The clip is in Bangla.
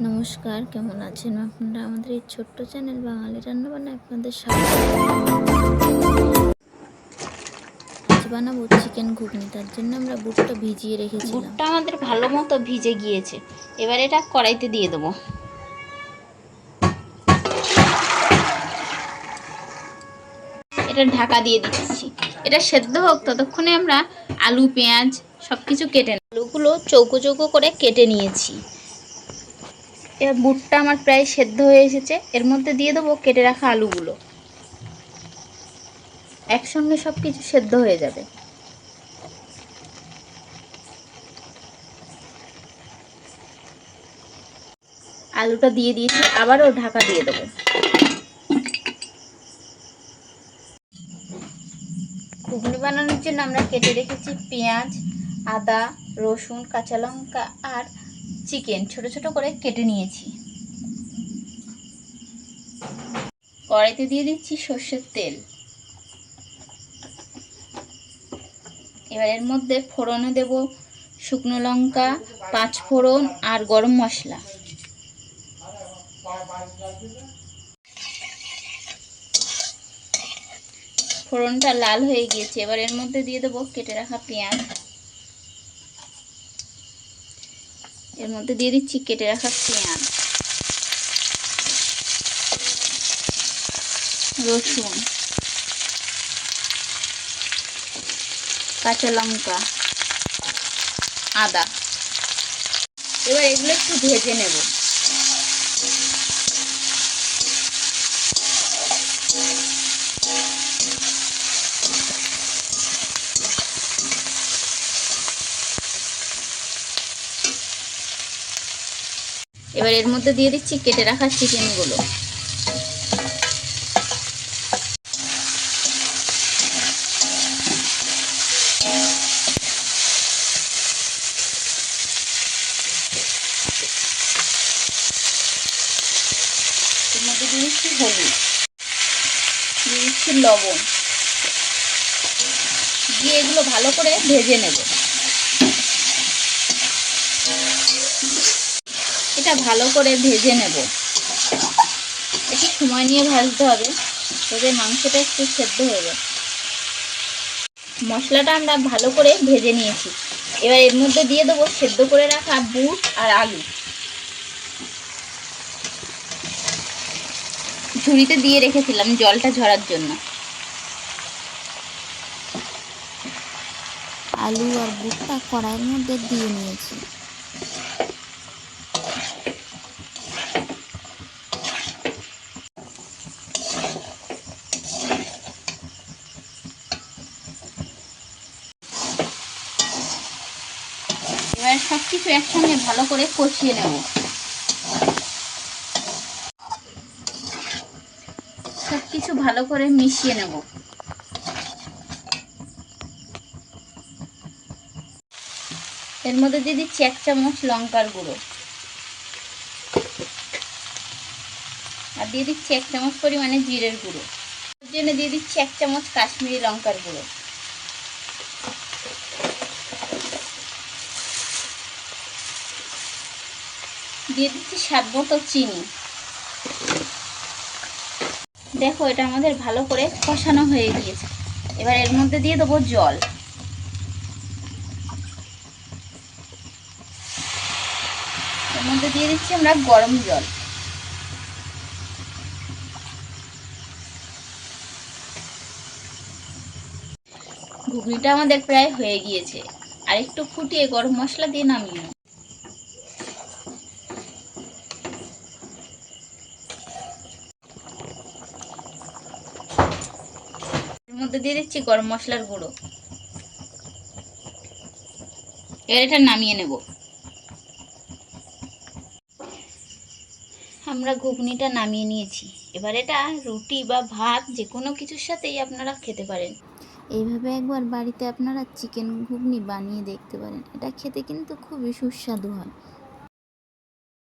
নমস্কার, কেমন আছেন আপনারা? আমাদের এই ছোট্ট চ্যানেল বাঙালি রান্নাবান্নায় আপনাদের স্বাগত। আজ বানাবো চিকেন ঘুগনি। তার জন্য আমরা বুটটা ভিজিয়ে রেখেছিলাম। বুটটা আমাদের ভালো মতো ভিজে গিয়েছে। এবার এটা কড়াইতে দিয়ে দেবো। এটা ঢাকা দিয়ে দিচ্ছি। এটা সেদ্ধ হোক, ততক্ষণে আমরা আলু পেঁয়াজ সব কিছু কেটে আলুগুলো চৌকো চৌকো করে কেটে নিয়েছি। এবার বুটটা আমার প্রায় সেদ্ধ হয়ে এসেছে। এর মধ্যে দিয়ে দেবো কেটে রাখা আলুগুলো। একসঙ্গে সব কিছু সেদ্ধ হয়ে যাবে। আলুটা দিয়ে দিয়েছি, আবারও ঢাকা দিয়ে দেবো। ঘুগনি বানানোর জন্য আমরা কেটে রেখেছি পেঁয়াজ, আদা, রসুন, কাঁচা লঙ্কা আর চিকেন ছোট ছোট করে কেটে নিয়েছি। কড়াইতে দিয়ে দিচ্ছি সর্ষের তেল। এবার এর মধ্যে ফোড়নে দেব শুকনো লঙ্কা, পাঁচ ফোড়ন আর গরম মশলা। ফোড়নটা লাল হয়ে গিয়েছে। এবার এর মধ্যে দিয়ে দেবো কেটে রাখা পেঁয়াজ। এর মধ্যে দিয়ে দিচ্ছি কেটে রাখা পেঁয়াজ, রসুন, কাঁচা লঙ্কা, আদা। এবার এগুলো একটু ভেজে নেব। এবার এর মধ্যে দিয়ে দিচ্ছি কেটে রাখা চিকেনগুলো। এর মধ্যে দিয়ে দিচ্ছি হলুদ, দিয়ে দিচ্ছি লবণ, দিয়ে এগুলো ভালো করে ভেজে নেব। এটা ভালো করে ভেজে নেব। একটু সময় নিয়ে ভাজতে হবে, তবে মাংসটা একটু সেদ্ধ হবে। মশলাটা আমরা ভালো করে ভেজে নিয়েছি। এবার এর মধ্যে দিয়ে দেবো সেদ্ধ করে রাখা বুট আর আলু। ঝুড়িতে দিয়ে রেখেছিলাম জলটা ঝরার জন্য। আলু আর বুটটা কড়াইয়ের মধ্যে দিয়ে নিয়েছি। এবার সব কিছু একসঙ্গে ভালো করে কষিয়ে নেব। সব কিছু ভালো করে মিশিয়ে নেব। এর মধ্যে দিয়ে দিচ্ছি 1 চামচ লঙ্কার গুঁড়ো, আর দিয়ে দিচ্ছি 1 চামচ পরিমাণে জিরের গুঁড়ো। এর জন্য দিয়ে দিচ্ছি 1 চামচ কাশ্মীরি লঙ্কার গুঁড়ো। দিয়ে দিচ্ছি স্বাদ মতো চিনি। দেখো, এটা আমাদের ভালো করে কষানো হয়ে গিয়েছে। এবার এর মধ্যে দিয়ে দেবো জল। এর মধ্যে দিয়ে দিচ্ছি আমরা গরম জল। ঘুগনিটা আমাদের প্রায় হয়ে গিয়েছে। আর একটু ফুটিয়ে গরম মশলা দিয়ে নামিয়ে নেব। এর মধ্যে দিয়ে দিচ্ছি গরম মশলার গুঁড়ো। এবার এটা নামিয়ে নেব। আমরা ঘুগনিটা নামিয়ে নিয়েছি। এবার এটা রুটি বা ভাত যে কোনো কিছুর সাথেই আপনারা খেতে পারেন। এইভাবে একবার বাড়িতে আপনারা চিকেন ঘুগনি বানিয়ে দেখতে পারেন। এটা খেতে কিন্তু খুবই সুস্বাদু হয়।